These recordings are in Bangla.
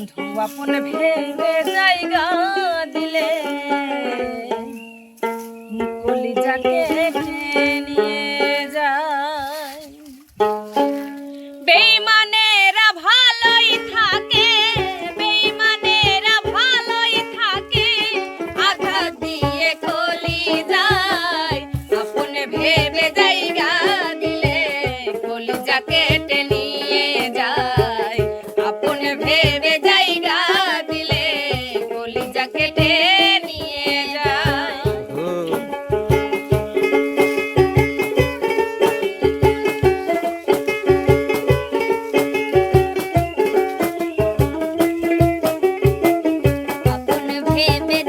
বন্ধু আপন ভেবে জায়গা দিলে কলিজাকে নিয়ে যায়। বেঈমানেরা ভালোই থাকে, বেঈমানেরা ভালোই থাকে, আঘাত দিয়ে কলিজায় আপন ভেবে জায়গা দিলে কলিজাকে নিয়ে যায়। আপন ভেবে জায়গা দিলে কলিজাকে নিয়ে যায়। ভেবে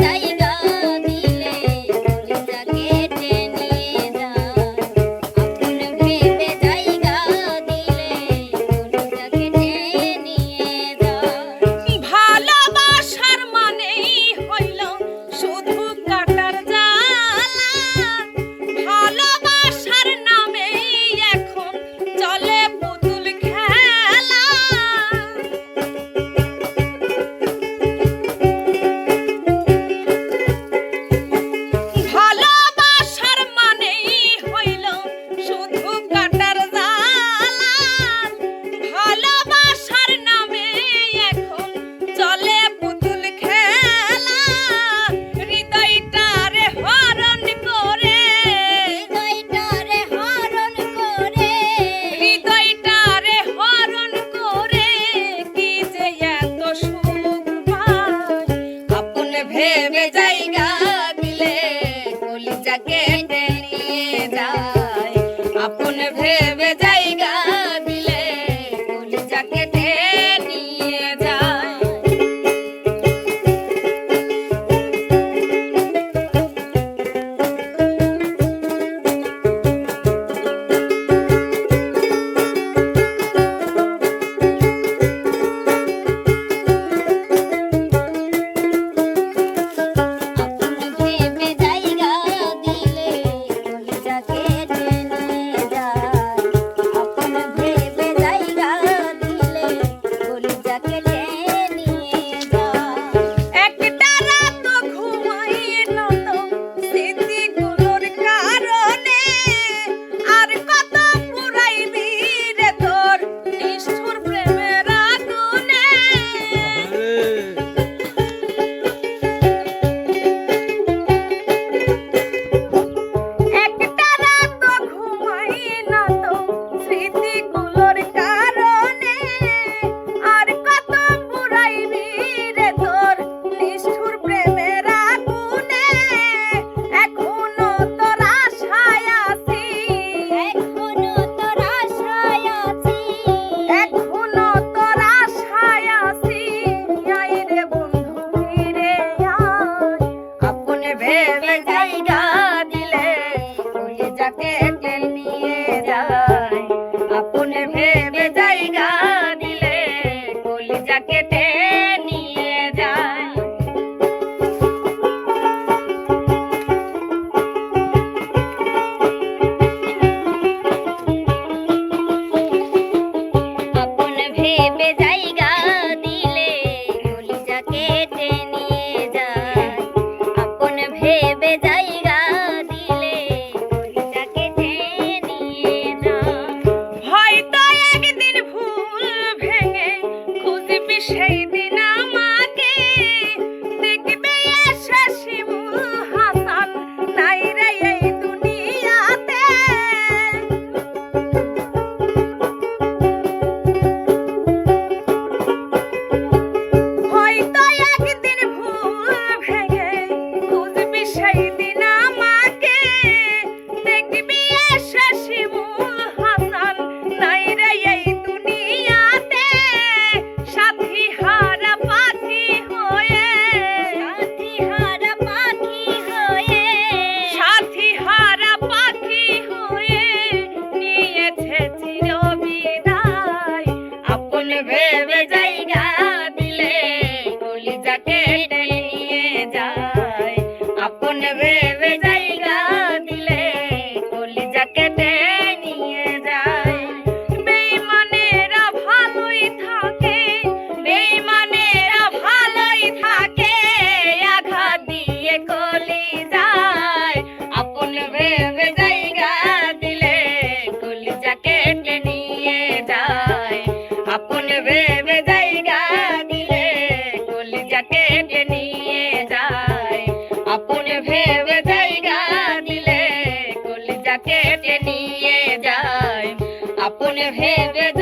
জায়গা দিলে কলিজাকে নিয়ে যায়। আপন ভেবে জায়গা দিলে কলিজাকে নিয়ে যায়। ভেবে জায়গা দিলে কলিজাকে নিয়ে যায়। আপন ভেবে জায়গা দিলে কলিজাকে নিয়ে যায়। আপন ভেবে জায়গা দিলে কলিজাকে নিয়ে যায়। ভেবে জায়গা দিলে কলিজাকে নিয়ে যায়। হয়তো একদিন ভুল ভেঙে খুঁজবি সেই দিন আমাকে, দেখবে এসে শিমুল হাসান নাই রে এই দুনিয়াতে। হয়তো একদিন ভুল ভেঙে সেই দিন আমাকে, দেখবি এসে শিমুল হাসান নাই রে এই দুনিয়াতে। সাথী হারা পাখি হয়ে, সাথী হারা পাখি হয়ে, সাথী হারা পাখি হয়ে নিয়েছে চিরবিদায়। আপন ভেবে জায়গা দিলে কলিজাকে নিয়ে যায়। আপন ভেবে জায়গা দিলে কলিজাকে নিয়ে যায়। বেঈমানেরা ভালোই থাকে, বেঈমানেরা নিয়ে যায় আপন ভেবে